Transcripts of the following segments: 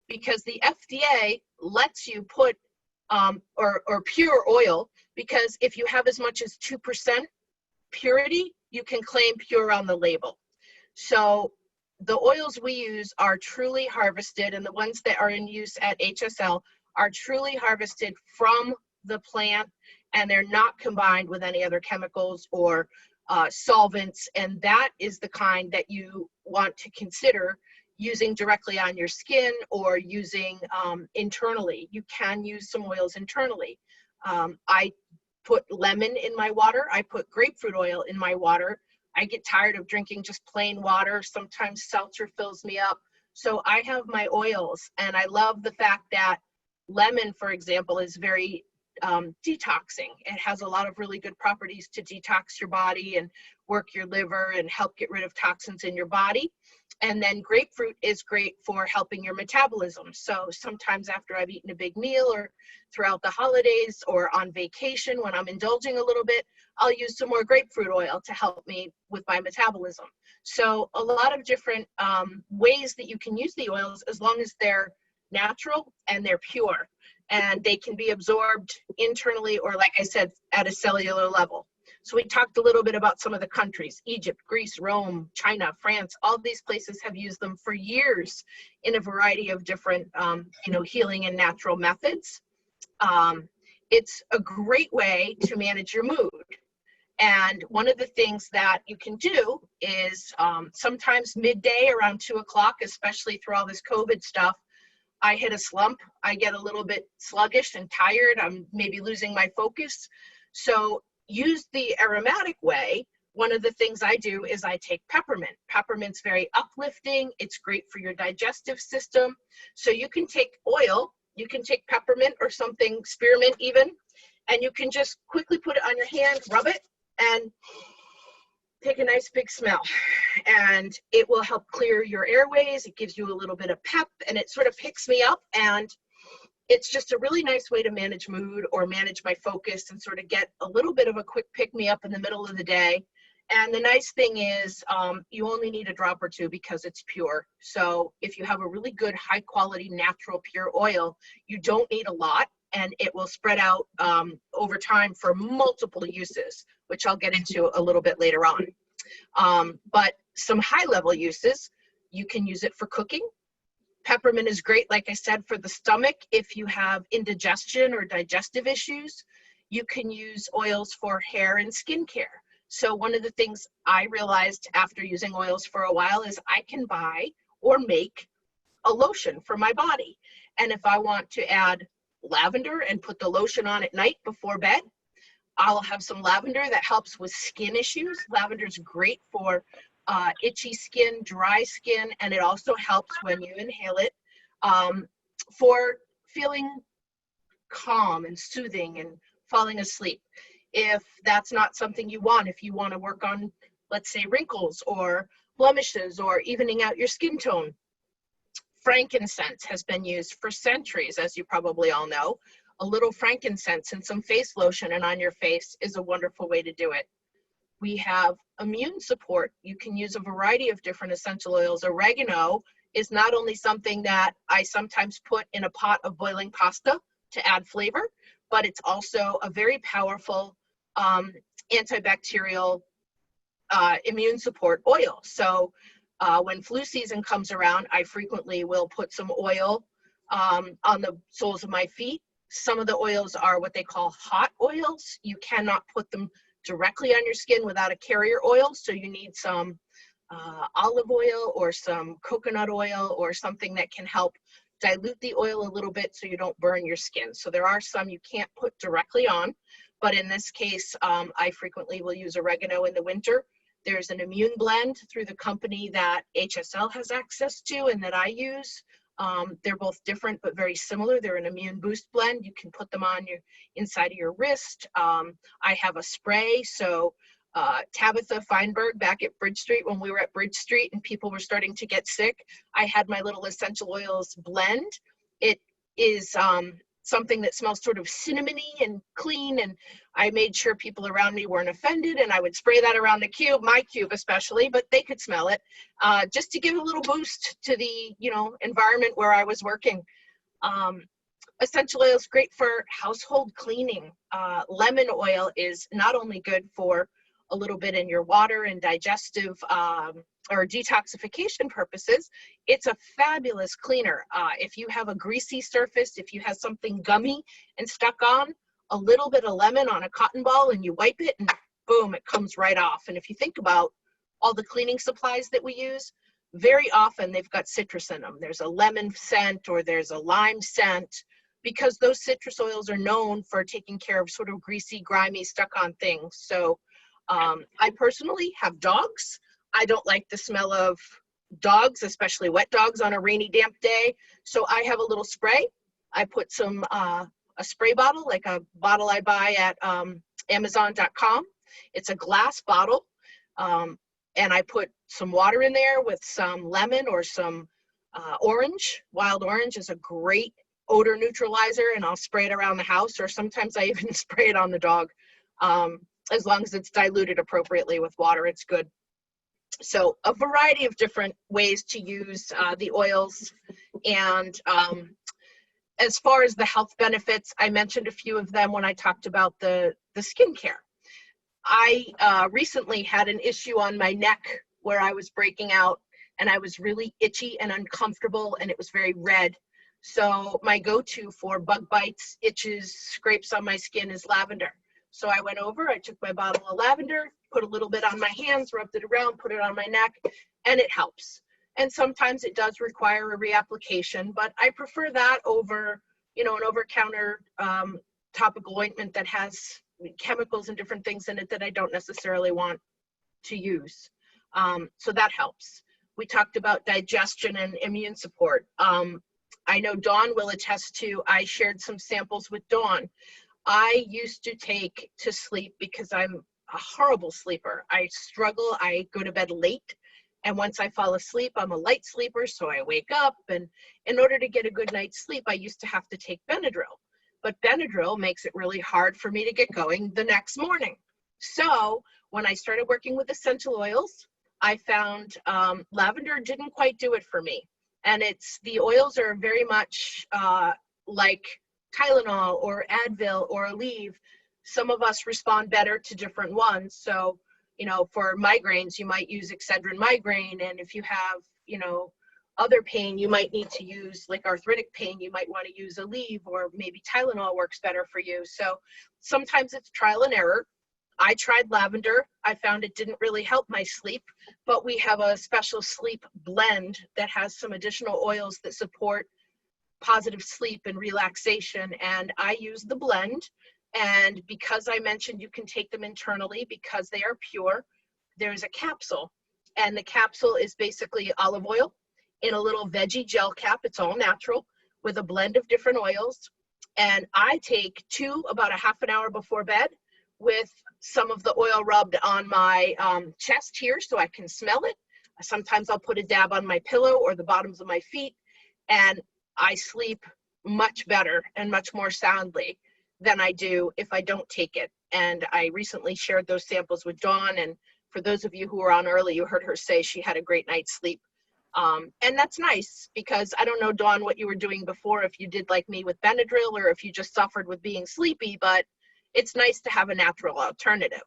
because the FDA lets you put or pure oil, because if you have as much as 2% purity, you can claim pure on the label. So the oils we use are truly harvested, and the ones that are in use at HSL are truly harvested from the plant, and they're not combined with any other chemicals or solvents, and that is the kind that you want to consider using directly on your skin or using internally. You can use some oils internally. I put lemon in my water. I put grapefruit oil in my water. I get tired of drinking just plain water. Sometimes seltzer fills me up. So I have my oils, and I love the fact that lemon, for example, is very detoxing. It has a lot of really good properties to detox your body and work your liver and help get rid of toxins in your body. And then grapefruit is great for helping your metabolism. So sometimes after I've eaten a big meal or throughout the holidays or on vacation when I'm indulging a little bit, I'll use some more grapefruit oil to help me with my metabolism. So a lot of different ways that you can use the oils, as long as they're natural and they're pure, and they can be absorbed internally or, like I said, at a cellular level. So we talked a little bit about some of the countries: Egypt, Greece, Rome, China, France. All these places have used them for years in a variety of different, healing and natural methods. It's a great way to manage your mood. And one of the things that you can do is sometimes midday around 2 o'clock, especially through all this COVID stuff, I hit a slump. I get a little bit sluggish and tired. I'm maybe losing my focus. So use the aromatic way. One of the things I do is I take peppermint. Peppermint's very uplifting. It's great for your digestive system. So you can take oil, you can take peppermint or something, spearmint even, and you can just quickly put it on your hand, rub it, and take a nice big smell. And it will help clear your airways. It gives you a little bit of pep, and it sort of picks me up. And it's just a really nice way to manage mood or manage my focus and sort of get a little bit of a quick pick-me-up in the middle of the day. And the nice thing is you only need a drop or two because it's pure. So if you have a really good, high-quality, natural, pure oil, you don't need a lot, and it will spread out over time for multiple uses, which I'll get into a little bit later on. But some high-level uses, you can use it for cooking. Peppermint is great, like I said, for the stomach. If you have indigestion or digestive issues, you can use oils for hair and skincare. So one of the things I realized after using oils for a while is I can buy or make a lotion for my body. And if I want to add lavender and put the lotion on at night before bed, I'll have some lavender that helps with skin issues. Lavender is great for itchy skin, dry skin, and it also helps when you inhale it for feeling calm and soothing and falling asleep. If that's not something you want, if you want to work on, let's say, wrinkles or blemishes or evening out your skin tone, frankincense has been used for centuries, as you probably all know. A little frankincense and some face lotion and on your face is a wonderful way to do it. We have immune support. You can use a variety of different essential oils. Oregano is not only something that I sometimes put in a pot of boiling pasta to add flavor, but it's also a very powerful antibacterial immune support oil. So when flu season comes around, I frequently will put some oil on the soles of my feet. Some of the oils are what they call hot oils. You cannot put them directly on your skin without a carrier oil. So you need some olive oil or some coconut oil or something that can help dilute the oil a little bit so you don't burn your skin. So there are some you can't put directly on, but in this case, I frequently will use oregano in the winter. There's an immune blend through the company that HSL has access to and that I use. They're both different but very similar. They're an immune boost blend. You can put them on your inside of your wrist. I have a spray. So Tabitha Feinberg back at Bridge Street, when we were at Bridge Street and people were starting to get sick, I had my little essential oils blend. It is something that smells sort of cinnamony and clean, and I made sure people around me weren't offended, and I would spray that around the cube, my cube especially, but they could smell it, just to give a little boost to the, you know, environment where I was working. Essential oil is great for household cleaning. Lemon oil is not only good for a little bit in your water and digestive or detoxification purposes, it's a fabulous cleaner. If you have a greasy surface, if you have something gummy and stuck on, a little bit of lemon on a cotton ball and you wipe it and boom, it comes right off. And if you think about all the cleaning supplies that we use, very often they've got citrus in them. There's a lemon scent or there's a lime scent, because those citrus oils are known for taking care of sort of greasy, grimy, stuck on things. So I personally have dogs. I don't like the smell of dogs, especially wet dogs on a rainy, damp day. So I have a little spray. I put some, a spray bottle, like a bottle I buy at Amazon.com. It's a glass bottle. And I put some water in there with some lemon or some orange. Wild orange is a great odor neutralizer, and I'll spray it around the house, or sometimes I even spray it on the dog. As long as it's diluted appropriately with water, it's good. So a variety of different ways to use the oils. And as far as the health benefits, I mentioned a few of them when I talked about the skincare. I recently had an issue on my neck where I was breaking out, and I was really itchy and uncomfortable, and it was very red. So my go-to for bug bites, itches, scrapes on my skin is lavender. So I went over, I took my bottle of lavender, put a little bit on my hands, rubbed it around, put it on my neck, and it helps. And sometimes it does require a reapplication, but I prefer that over, you know, an over-counter topical ointment that has chemicals and different things in it that I don't necessarily want to use. So that helps. We talked about digestion and immune support. I know Dawn will attest to, I shared some samples with Dawn. I used to take to sleep because I'm a horrible sleeper. I struggle, I go to bed late, and once I fall asleep, I'm a light sleeper, so I wake up, and in order to get a good night's sleep, I used to have to take Benadryl. But Benadryl makes it really hard for me to get going the next morning. So when I started working with essential oils, I found lavender didn't quite do it for me. And the oils are very much like Tylenol or Advil or Aleve. Some of us respond better to different ones. So, you know, for migraines, you might use Excedrin migraine. And if you have, you know, other pain, you might need to use, like arthritic pain, you might want to use Aleve, or maybe Tylenol works better for you. So sometimes it's trial and error. I tried lavender. I found it didn't really help my sleep, but we have a special sleep blend that has some additional oils that support positive sleep and relaxation. And I use the blend. And because I mentioned you can take them internally because they are pure, there's a capsule. And the capsule is basically olive oil in a little veggie gel cap. It's all natural with a blend of different oils. And I take 2 about a half an hour before bed with some of the oil rubbed on my chest here so I can smell it. Sometimes I'll put a dab on my pillow or the bottoms of my feet, and I sleep much better and much more soundly than I do if I don't take it. And I recently shared those samples with Dawn, and for those of you who were on early, you heard her say she had a great night's sleep. And that's nice, because I don't know, Dawn, what you were doing before, if you did like me with Benadryl or if you just suffered with being sleepy, but it's nice to have a natural alternative.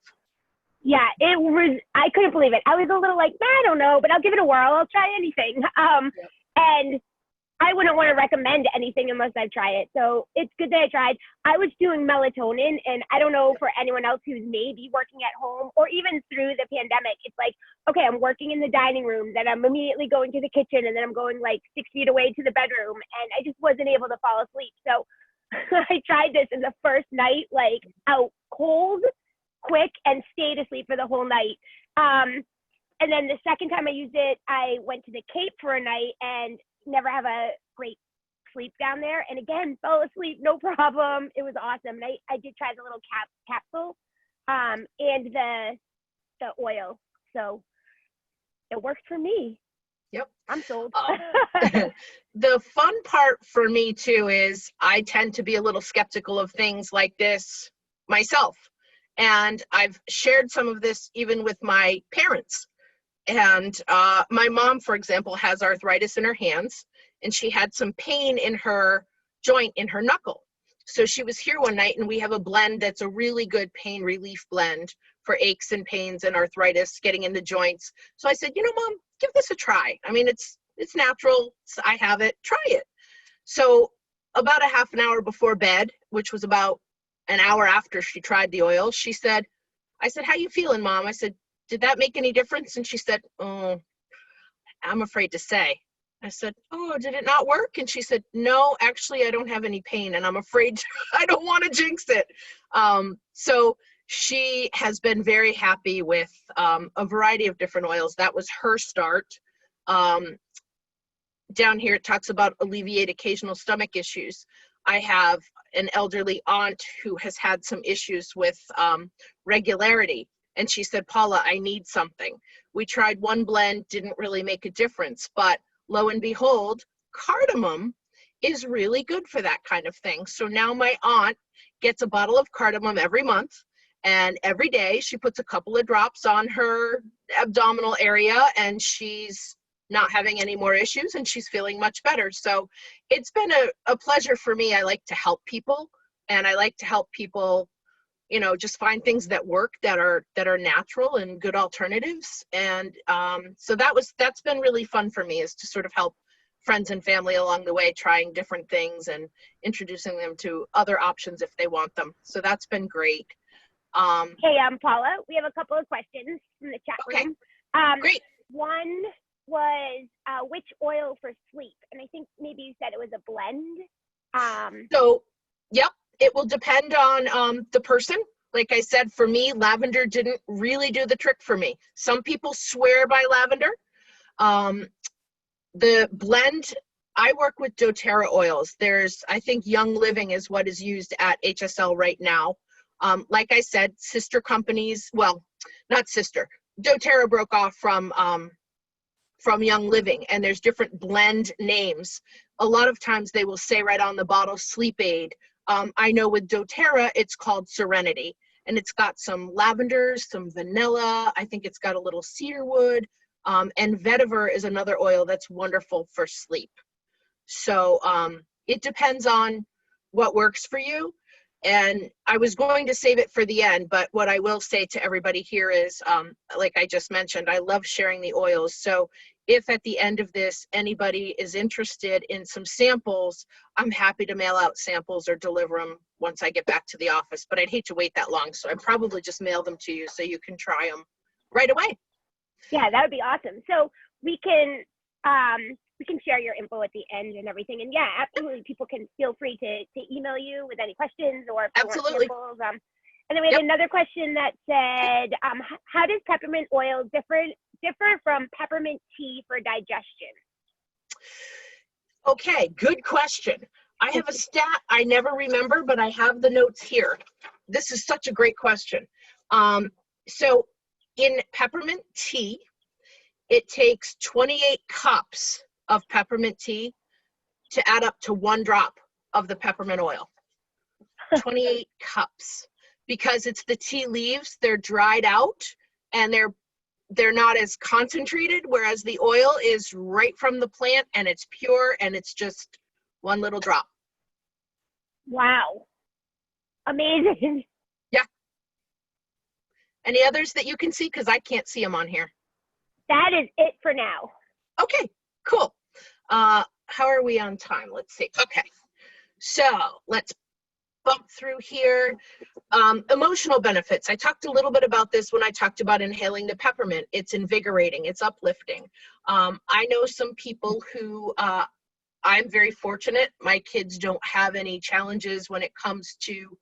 Yeah, it was, I couldn't believe it. I was a little like, I don't know, but I'll give it a whirl. I'll try anything. Yep. And I wouldn't want to recommend anything unless I try it. So it's good that I tried. I was doing melatonin, and I don't know for anyone else who's maybe working at home or even through the pandemic, it's like, okay, I'm working in the dining room, then I'm immediately going to the kitchen, and then I'm going like 6 feet away to the bedroom, and I just wasn't able to fall asleep. So I tried this in the first night, like out cold, quick, and stayed asleep for the whole night. And then the second time I used it, I went to the Cape for a night and never have a great sleep down there. And again, fell asleep, no problem. It was awesome. And I did try the little capsule and the oil. So it worked for me. Yep. I'm sold. The fun part for me too is I tend to be a little skeptical of things like this myself. And I've shared some of this even with my parents. And my mom, for example, has arthritis in her hands, and she had some pain in her joint in her knuckle. So she was here one night, and we have a blend that's a really good pain relief blend for aches and pains and arthritis getting in the joints. So I said, you know, Mom, give this a try. I mean, it's natural. I have it. Try it. So about a half an hour before bed, which was about an hour after she tried the oil, she said, I said, how you feeling, Mom? I said, did that make any difference? And she said, oh, I'm afraid to say. I said, oh, did it not work? And she said, no, actually, I don't have any pain, and I'm afraid I don't want to jinx it. So she has been very happy with a variety of different oils. That was her start. Down here, it talks about alleviate occasional stomach issues. I have an elderly aunt who has had some issues with regularity. And she said, Paula, I need something. We tried one blend, didn't really make a difference, but lo and behold, cardamom is really good for that kind of thing. So now my aunt gets a bottle of cardamom every month, and every day she puts a couple of drops on her abdominal area, and she's not having any more issues, and she's feeling much better. So it's been a pleasure for me. I like to help people, and I like to help people, you know, just find things that work, that are natural and good alternatives. And so that's been really fun for me, is to sort of help friends and family along the way, trying different things and introducing them to other options if they want them. So that's been great. Hey, Paula, we have a couple of questions from the chat room. Great. One was which oil for sleep? And I think maybe you said it was a blend. So, yep. It will depend on the person. Like I said, for me, lavender didn't really do the trick for me. Some people swear by lavender. The blend, I work with doTERRA oils. There's, I think Young Living is what is used at HSL right now. Like I said, sister companies, well, not sister, doTERRA broke off from Young Living, and there's different blend names. A lot of times they will say right on the bottle, Sleep Aid. I know with doTERRA, it's called Serenity, and it's got some lavenders, some vanilla. I think it's got a little cedarwood, and vetiver is another oil that's wonderful for sleep. So it depends on what works for you. And I was going to save it for the end, but what I will say to everybody here is, like I just mentioned, I love sharing the oils. So if at the end of this, anybody is interested in some samples, I'm happy to mail out samples or deliver them once I get back to the office, but I'd hate to wait that long. So I'd probably just mail them to you so you can try them right away. Yeah, that would be awesome. So we can share your info at the end and everything. And yeah, absolutely, people can feel free to email you with any questions or if they want samples. And then we have another question that said, how does peppermint oil differ from peppermint tea for digestion? Okay, good question. I have a stat I never remember, but I have the notes here. This is such a great question. So in peppermint tea, it takes 28 cups of peppermint tea to add up to 1 drop of the peppermint oil. 28 cups, because it's the tea leaves, they're dried out and they're not as concentrated, whereas the oil is right from the plant and it's pure and it's just 1 little drop. Wow. Amazing. Yeah. Any others that you can see? Because I can't see them on here. That is it for now. Okay, cool. How are we on time? Let's see. Okay, so let's bump through here. Emotional benefits. I talked a little bit about this when I talked about inhaling the peppermint. It's invigorating, it's uplifting. I know some people who, I'm very fortunate, my kids don't have any challenges when it comes to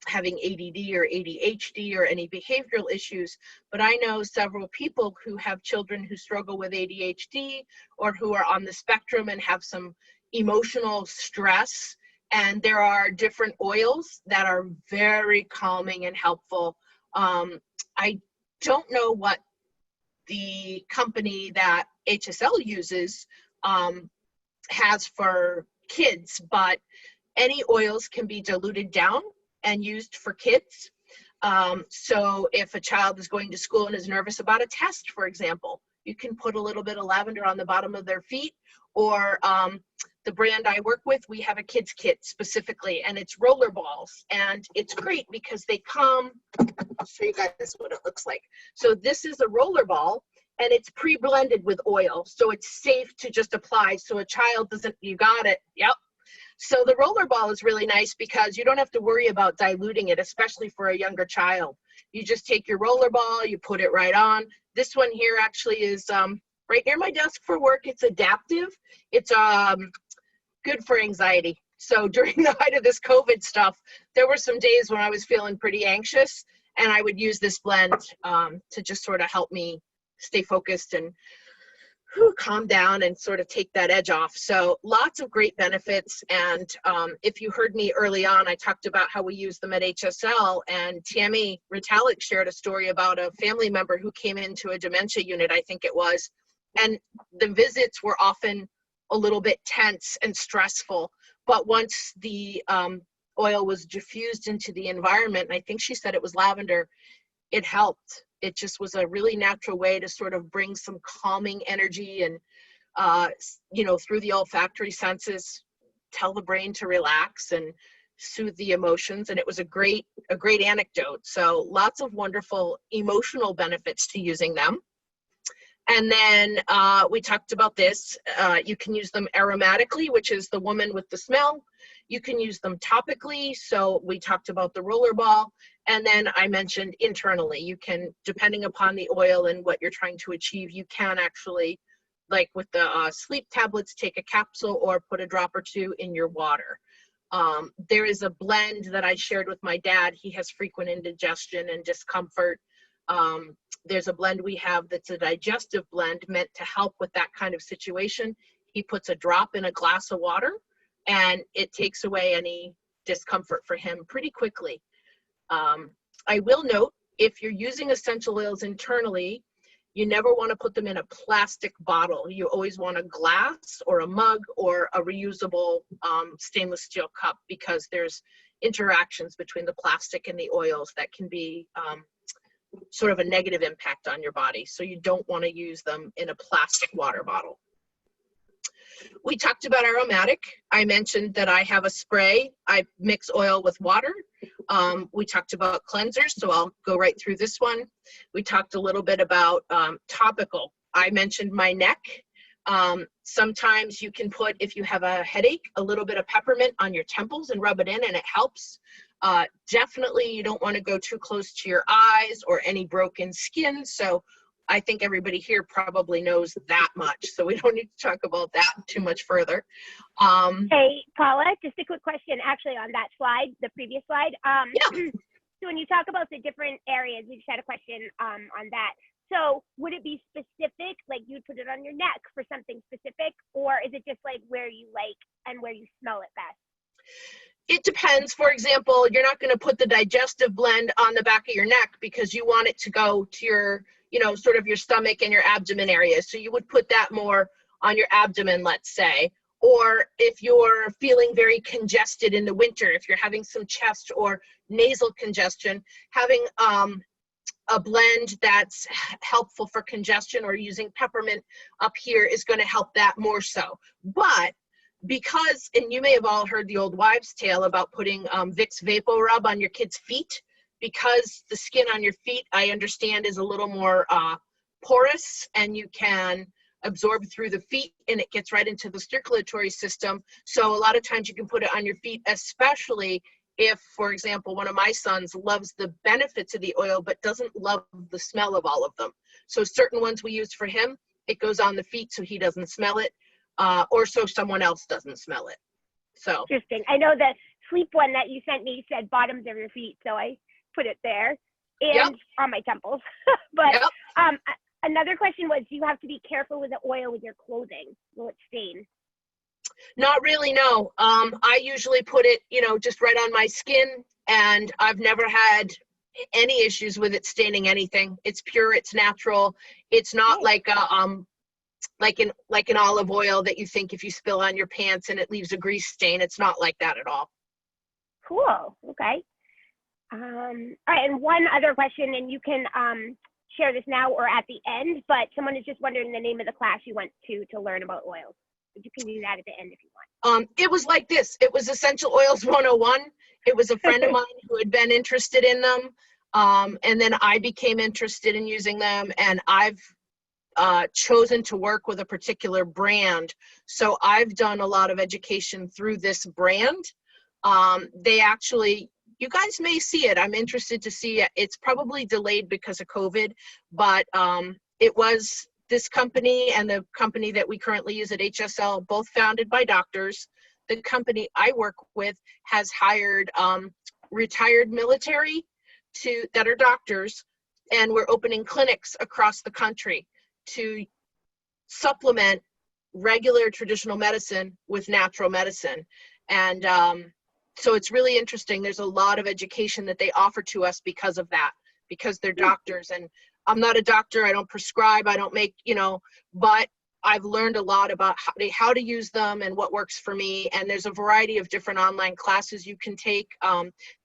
having ADD or ADHD or any behavioral issues, but I know several people who have children who struggle with ADHD or who are on the spectrum and have some emotional stress. And there are different oils that are very calming and helpful. I don't know what the company that HSL uses has for kids, but any oils can be diluted down and used for kids. So if a child is going to school and is nervous about a test, for example, you can put a little bit of lavender on the bottom of their feet. Or the brand I work with, we have a kids kit specifically, and it's roller balls. And it's great because they come, I'll show you guys what it looks like. So this is a roller ball, and it's pre-blended with oil. So it's safe to just apply. So a child doesn't, you got it, yep. So the roller ball is really nice because you don't have to worry about diluting it, especially for a younger child. You just take your roller ball, you put it right on. This one here actually is right near my desk for work. It's adaptive. It's good for anxiety. So during the height of this COVID stuff, there were some days when I was feeling pretty anxious, and I would use this blend to just sort of help me stay focused and calm down and sort of take that edge off. So lots of great benefits. And if you heard me early on, I talked about how we use them at HSL, and Tammy Ritalik shared a story about a family member who came into a dementia unit, I think it was, and the visits were often a little bit tense and stressful. But once the oil was diffused into the environment, and I think she said it was lavender, it helped. It just was a really natural way to sort of bring some calming energy and, through the olfactory senses, tell the brain to relax and soothe the emotions. And it was a great anecdote. So lots of wonderful emotional benefits to using them. And then we talked about this. You can use them aromatically, which is the woman with the smell. You can use them topically. So we talked about the roller ball. And then I mentioned internally, you can, depending upon the oil and what you're trying to achieve, you can actually, like with the sleep tablets, take a capsule or put a drop or two in your water. There is a blend that I shared with my dad. He has frequent indigestion and discomfort. There's a blend we have that's a digestive blend meant to help with that kind of situation. He puts a drop in a glass of water, and it takes away any discomfort for him pretty quickly. I will note, if you're using essential oils internally, you never want to put them in a plastic bottle. You always want a glass or a mug or a reusable stainless steel cup, because there's interactions between the plastic and the oils that can be sort of a negative impact on your body. So you don't want to use them in a plastic water bottle. We talked about aromatic. I mentioned that I have a spray. I mix oil with water. We talked about cleansers, so I'll go right through this one. We talked a little bit about topical. I mentioned my neck. Sometimes you can put, if you have a headache, a little bit of peppermint on your temples and rub it in, and it helps. Definitely you don't want to go too close to your eyes or any broken skin. So I think everybody here probably knows that much, so we don't need to talk about that too much further. Hey, Paula, just a quick question, actually, on that slide, the previous slide. Yeah. So when you talk about the different areas, we just had a question on that. So would it be specific, like you'd put it on your neck for something specific, or is it just like where you like and where you smell it best? It depends. For example, you're not going to put the digestive blend on the back of your neck because you want it to go to your, sort of your stomach and your abdomen area. So you would put that more on your abdomen, let's say. Or if you're feeling very congested in the winter, if you're having some chest or nasal congestion, having a blend that's helpful for congestion or using peppermint up here is going to help that more so. But because, and you may have all heard the old wives' tale about putting Vicks Vapor Rub on your kids' feet, because the skin on your feet, I understand, is a little more porous, and you can absorb through the feet, and it gets right into the circulatory system. So a lot of times you can put it on your feet, especially if, for example, one of my sons loves the benefits of the oil but doesn't love the smell of all of them. So certain ones we use for him, it goes on the feet so he doesn't smell it. Or so someone else doesn't smell it. So interesting. I know the sleep one that you sent me said bottoms of your feet, so I put it there and on my temples. But another question was, do you have to be careful with the oil with your clothing? Will it stain? Not really, no. I usually put it, just right on my skin, and I've never had any issues with it staining anything. It's pure, it's natural. It's not like like an olive oil that you think if you spill on your pants and it leaves a grease stain. It's not like that at all. Cool. Okay. All right. And one other question, and you can share this now or at the end, but someone is just wondering the name of the class you went to learn about oils. But you can do that at the end if you want. It was like this. It was Essential Oils 101. It was a friend of mine who had been interested in them. And then I became interested in using them, and I've chosen to work with a particular brand. So I've done a lot of education through this brand. They actually, you guys may see it. I'm interested to see it. It's probably delayed because of COVID, but it was this company and the company that we currently use at HSL, both founded by doctors. The company I work with has hired retired military that are doctors, and we're opening clinics across the country to supplement regular traditional medicine with natural medicine. And so it's really interesting. There's a lot of education that they offer to us because of that, because they're doctors. And I'm not a doctor. I don't prescribe. I don't make, but I've learned a lot about how to use them and what works for me. And there's a variety of different online classes you can take.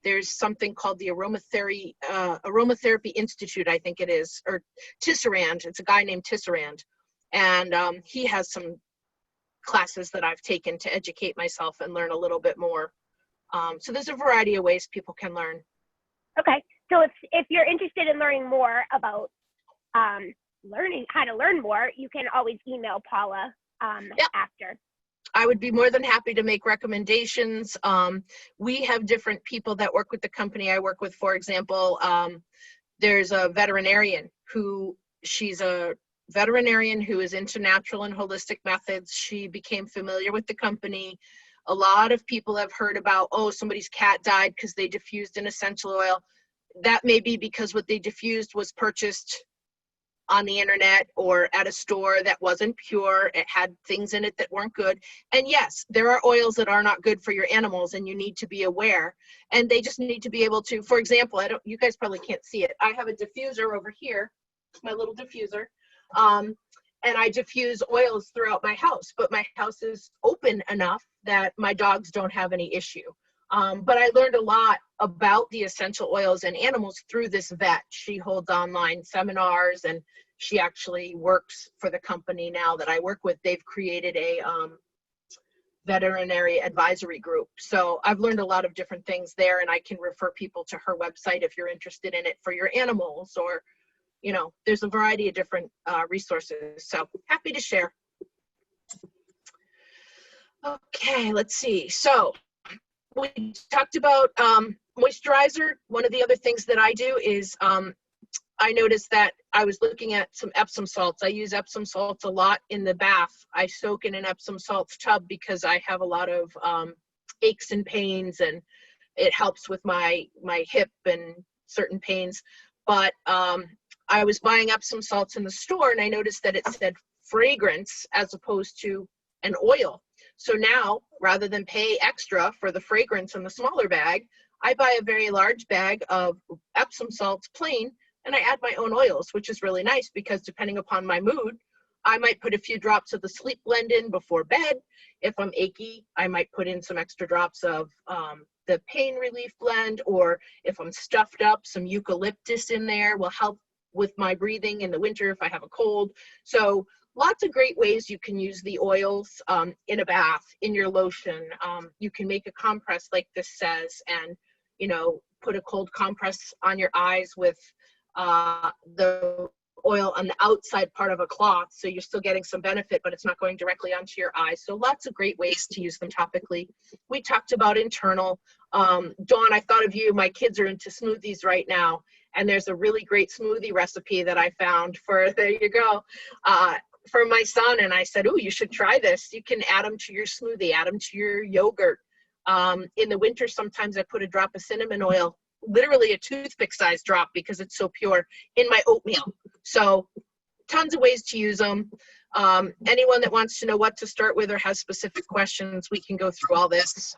There's something called the Aromatherapy Institute, I think it is, or Tisserand. It's a guy named Tisserand. And he has some classes that I've taken to educate myself and learn a little bit more. So there's a variety of ways people can learn. Okay. So if you're interested in learning more about learning how to learn more, you can always email Paula after. I would be more than happy to make recommendations. We have different people that work with the company I work with. For example, there's a veterinarian she's a veterinarian who is into natural and holistic methods. She became familiar with the company. A lot of people have heard about, somebody's cat died because they diffused an essential oil. That may be because what they diffused was purchased on the internet or at a store that wasn't pure. It had things in it that weren't good. And yes, there are oils that are not good for your animals, and you need to be aware. And they just need to be able to, for example, you guys probably can't see it. I have a diffuser over here, my little diffuser. And I diffuse oils throughout my house, but my house is open enough that my dogs don't have any issue. But I learned a lot about the essential oils and animals through this vet. She holds online seminars, and she actually works for the company now that I work with. They've created a veterinary advisory group. So I've learned a lot of different things there, and I can refer people to her website if you're interested in it for your animals, or, there's a variety of different resources. So happy to share. Okay, let's see. So we talked about moisturizer. One of the other things that I do is I noticed that I was looking at some Epsom salts. I use Epsom salts a lot in the bath. I soak in an Epsom salts tub because I have a lot of aches and pains, and it helps with my hip and certain pains. But I was buying Epsom salts in the store, and I noticed that it said fragrance as opposed to an oil. So now, rather than pay extra for the fragrance in the smaller bag, I buy a very large bag of Epsom salts plain, and I add my own oils, which is really nice because depending upon my mood, I might put a few drops of the sleep blend in before bed. If I'm achy, I might put in some extra drops of the pain relief blend, or if I'm stuffed up, some eucalyptus in there will help with my breathing in the winter if I have a cold. So lots of great ways you can use the oils in a bath, in your lotion. You can make a compress like this says, and put a cold compress on your eyes with the oil on the outside part of a cloth, so you're still getting some benefit, but it's not going directly onto your eyes. So lots of great ways to use them topically. We talked about internal. Dawn, I thought of you. My kids are into smoothies right now, and there's a really great smoothie recipe that I found for, there you go, for my son. And I said, you should try this. You can add them to your smoothie, add them to your yogurt. In the winter, sometimes I put a drop of cinnamon oil, literally a toothpick size drop because it's so pure, in my oatmeal. So tons of ways to use them. Anyone that wants to know what to start with or has specific questions, we can go through all this.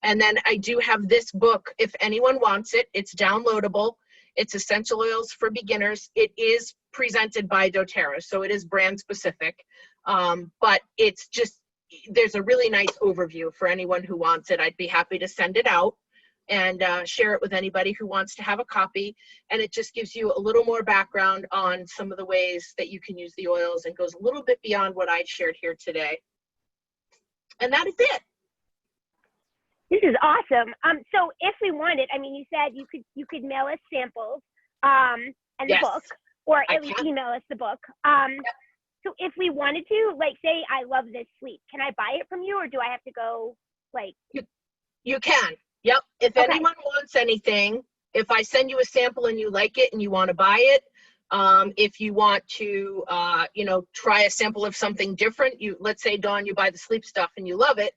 And then I do have this book. If anyone wants it, it's downloadable. It's Essential Oils for Beginners. It is presented by doTERRA, so it is brand specific, but it's just, there's a really nice overview for anyone who wants it. I'd be happy to send it out and share it with anybody who wants to have a copy. And it just gives you a little more background on some of the ways that you can use the oils, and goes a little bit beyond what I shared here today. And that is it. This is awesome. So if we wanted, I mean, you said you could mail us samples and the Yes, book, or I at least can. email us the book. Yep. So if we wanted to, like, say I love this sleep, can I buy it from you, or do I have to go, like? You can. Yep. If Okay. anyone wants anything, if I send you a sample and you like it and you want to buy it, if you want to, you know, try a sample of something different, let's say, Dawn, you buy the sleep stuff and you love it.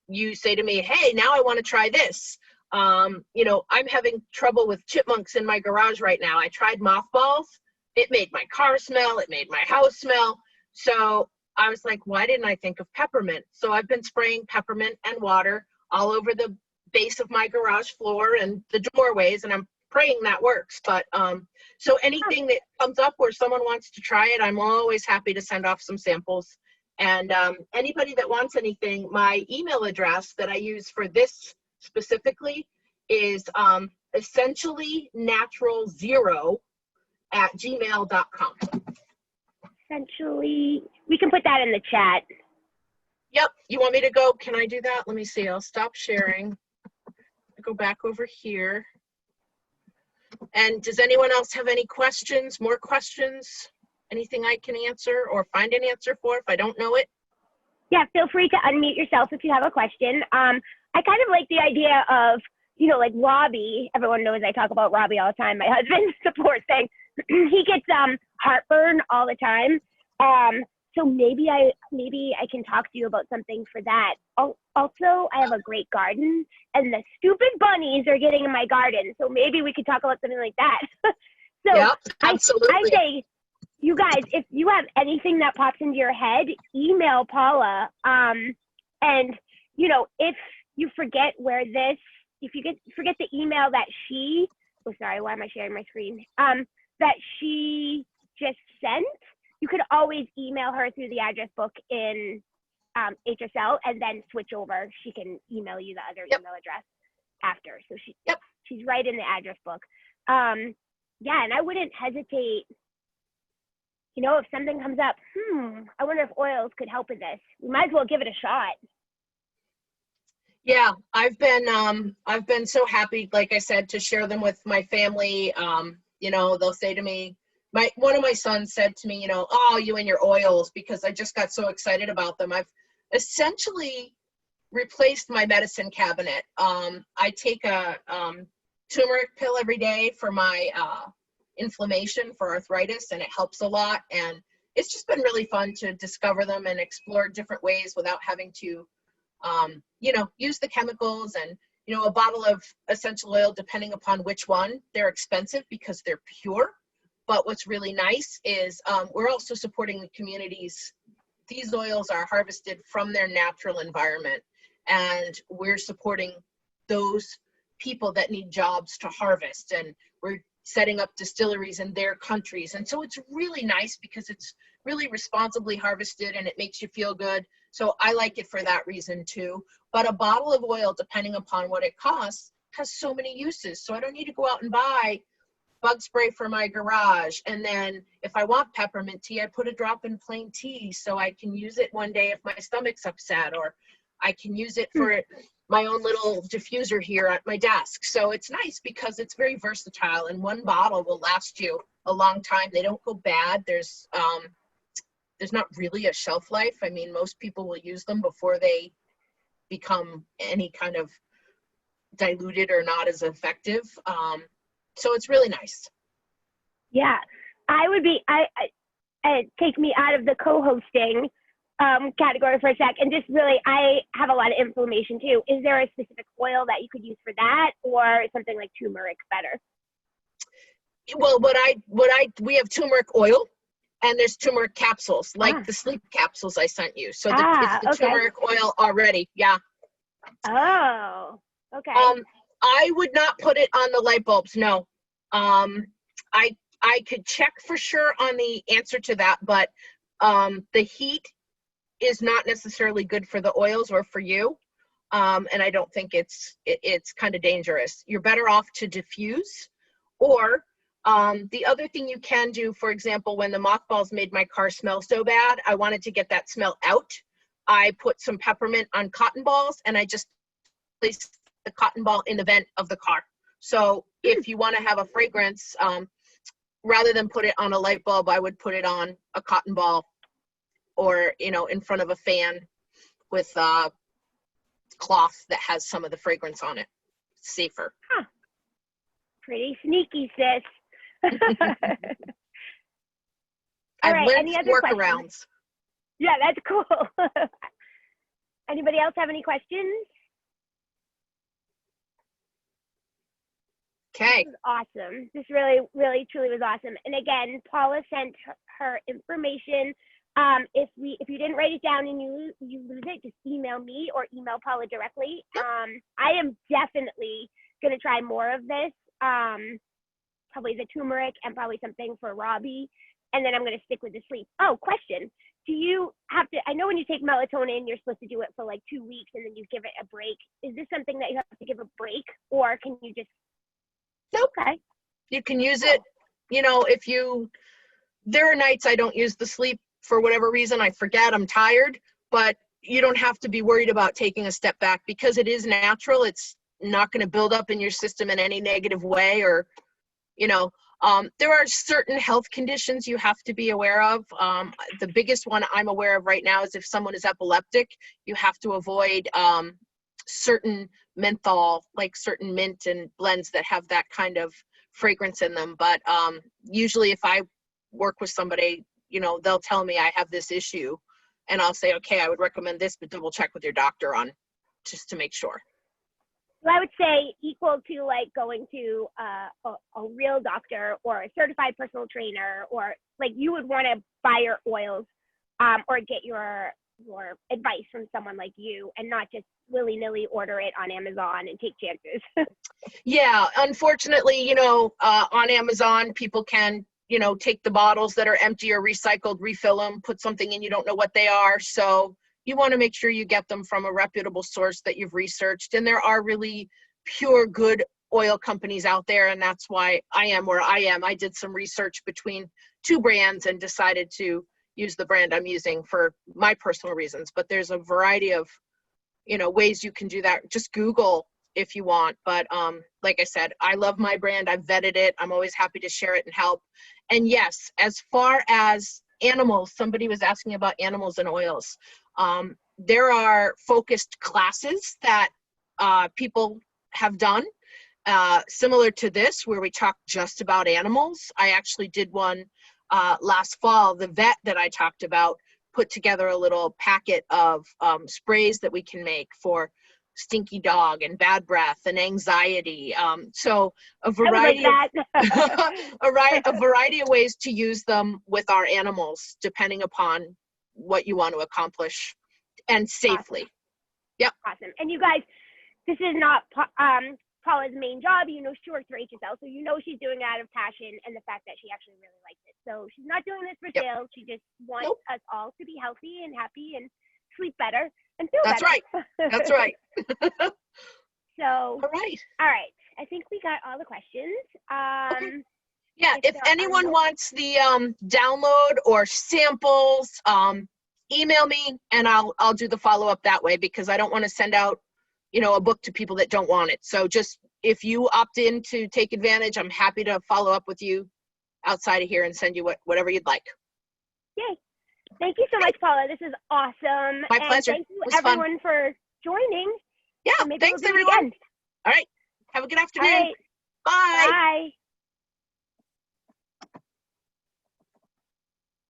You say to me, hey, now I want to try this. You know, I'm having trouble with chipmunks in my garage right now. I tried mothballs. It made my car smell. It made my house smell. So I was like, why didn't I think of peppermint? So I've been spraying peppermint and water all over the base of my garage floor and the doorways, and I'm praying that works. But so anything that comes up where someone wants to try it, I'm always happy to send off some samples. And anybody that wants anything, my email address that I use for this specifically is essentiallynatural0@gmail.com. Essentially, we can put that in the chat. Yep. You want me to go? Can I do that? Let me see. I'll stop sharing. Go back over here. And does anyone else have any questions, more questions? Anything I can answer or find an answer for if I don't know it? Yeah, feel free to unmute yourself if you have a question. I kind of like the idea of, you know, like Robbie. Everyone knows I talk about Robbie all the time. My husband, the poor thing. He gets heartburn all the time. So maybe I can talk to you about something for that. Also, I have a great garden, and the stupid bunnies are getting in my garden. So maybe we could talk about something like that. So yeah, absolutely. I say, you guys, if you have anything that pops into your head, email Paula. And you know, if you forget if you forget the email that why am I sharing my screen? That she just sent, you could always email her through the address book in HSL, and then switch over. She can email you the other email address after. So she's right in the address book. Yeah, and I wouldn't hesitate. You know, if something comes up, I wonder if oils could help with this. We might as well give it a shot. Yeah, I've been so happy, like I said, to share them with my family. You know, they'll say to me, one of my sons said to me, you know, oh, you and your oils, because I just got so excited about them. I've essentially replaced my medicine cabinet. I take a turmeric pill every day for my inflammation, for arthritis, and it helps a lot. And it's just been really fun to discover them and explore different ways without having to, you know, use the chemicals. And, you know, a bottle of essential oil, depending upon which one, they're expensive because they're pure. But what's really nice is we're also supporting the communities. These oils are harvested from their natural environment, and we're supporting those people that need jobs to harvest, and we're setting up distilleries in their countries. And so it's really nice because it's really responsibly harvested and it makes you feel good. So I like it for that reason too. But a bottle of oil, depending upon what it costs, has so many uses. So I don't need to go out and buy bug spray for my garage. And then if I want peppermint tea, I put a drop in plain tea so I can use it one day if my stomach's upset, or I can use it for my own little diffuser here at my desk. So it's nice because it's very versatile, and one bottle will last you a long time. They don't go bad. There's not really a shelf life. I mean, most people will use them before they become any kind of diluted or not as effective. So it's really nice. Yeah, take me out of the co-hosting category for a sec, and just really, I have a lot of inflammation too. Is there a specific oil that you could use for that, or something like turmeric better? Well, we have turmeric oil, and there's turmeric capsules, like the sleep capsules I sent you. So it's the turmeric oil already. Yeah. Oh, okay. I would not put it on the light bulbs. No. I I could check for sure on the answer to that, but the heat is not necessarily good for the oils or for you. And I don't think it's kind of dangerous. You're better off to diffuse, or the other thing you can do, for example, when the mothballs made my car smell so bad, I wanted to get that smell out. I put some peppermint on cotton balls, and I just placed the cotton ball in the vent of the car. So if you want to have a fragrance, rather than put it on a light bulb, I would put it on a cotton ball, or, you know, in front of a fan with cloth that has some of the fragrance on it. Safer. Huh. Pretty sneaky, sis. I've right, learned any other workarounds. Yeah, that's cool. Anybody else have any questions? Okay. This is awesome. This really, really, truly was awesome. And again, Paula sent her information. If you didn't write it down and you lose it, just email me or email Paula directly. I am definitely going to try more of this. Probably the turmeric and probably something for Robbie. And then I'm going to stick with the sleep. Oh, question. Do you have to, I know when you take melatonin, you're supposed to do it for like 2 weeks and then you give it a break. Is this something that you have to give a break, or can you just? Nope. Okay. You can use it, you know, there are nights I don't use the sleep for whatever reason. I forget, I'm tired, but you don't have to be worried about taking a step back because it is natural. It's not going to build up in your system in any negative way, or, you know, there are certain health conditions you have to be aware of. The biggest one I'm aware of right now is if someone is epileptic, you have to avoid certain menthol, like certain mint and blends that have that kind of fragrance in them. But usually if I work with somebody, you know, they'll tell me I have this issue and I'll say, okay, I would recommend this, but double check with your doctor on just to make sure. So I would say equal to like going to a real doctor or a certified personal trainer, or like you would want to buy your oils or get your advice from someone like you, and not just willy-nilly order it on Amazon and take chances. Yeah, unfortunately, you know, on Amazon, people can, you know, take the bottles that are empty or recycled, refill them, put something in, you don't know what they are. So you want to make sure you get them from a reputable source that you've researched. And there are really pure, good oil companies out there. And that's why I am where I am. I did some research between 2 brands and decided to use the brand I'm using for my personal reasons. But there's a variety of, you know, ways you can do that. Just Google if you want. But like I said, I love my brand. I've vetted it. I'm always happy to share it and help. And yes, as far as animals, somebody was asking about animals and oils. There are focused classes that people have done similar to this, where we talk just about animals. I actually did one last fall. The vet that I talked about put together a little packet of sprays that we can make for stinky dog and bad breath and anxiety. So a variety a variety of ways to use them with our animals, depending upon what you want to accomplish, and safely. Awesome. Yep. Awesome. And you guys, this is not Paula's main job. You know, she works for HSL, so you know she's doing it out of passion and the fact that she actually really likes it. So she's not doing this for sales. She just wants us all to be healthy and happy and sleep better and feel better. That's right. So, all right. I think we got all the questions. Okay. Yeah, if anyone wants the download or samples, email me and I'll do the follow-up that way, because I don't want to send out, you know, a book to people that don't want it. So just if you opt in to take advantage, I'm happy to follow up with you outside of here and send you whatever you'd like. Yay. Thank you so much, Paula. This is awesome. My pleasure. Thank you, everyone, for joining. Yeah, thanks, everyone. All right. Have a good afternoon. All right.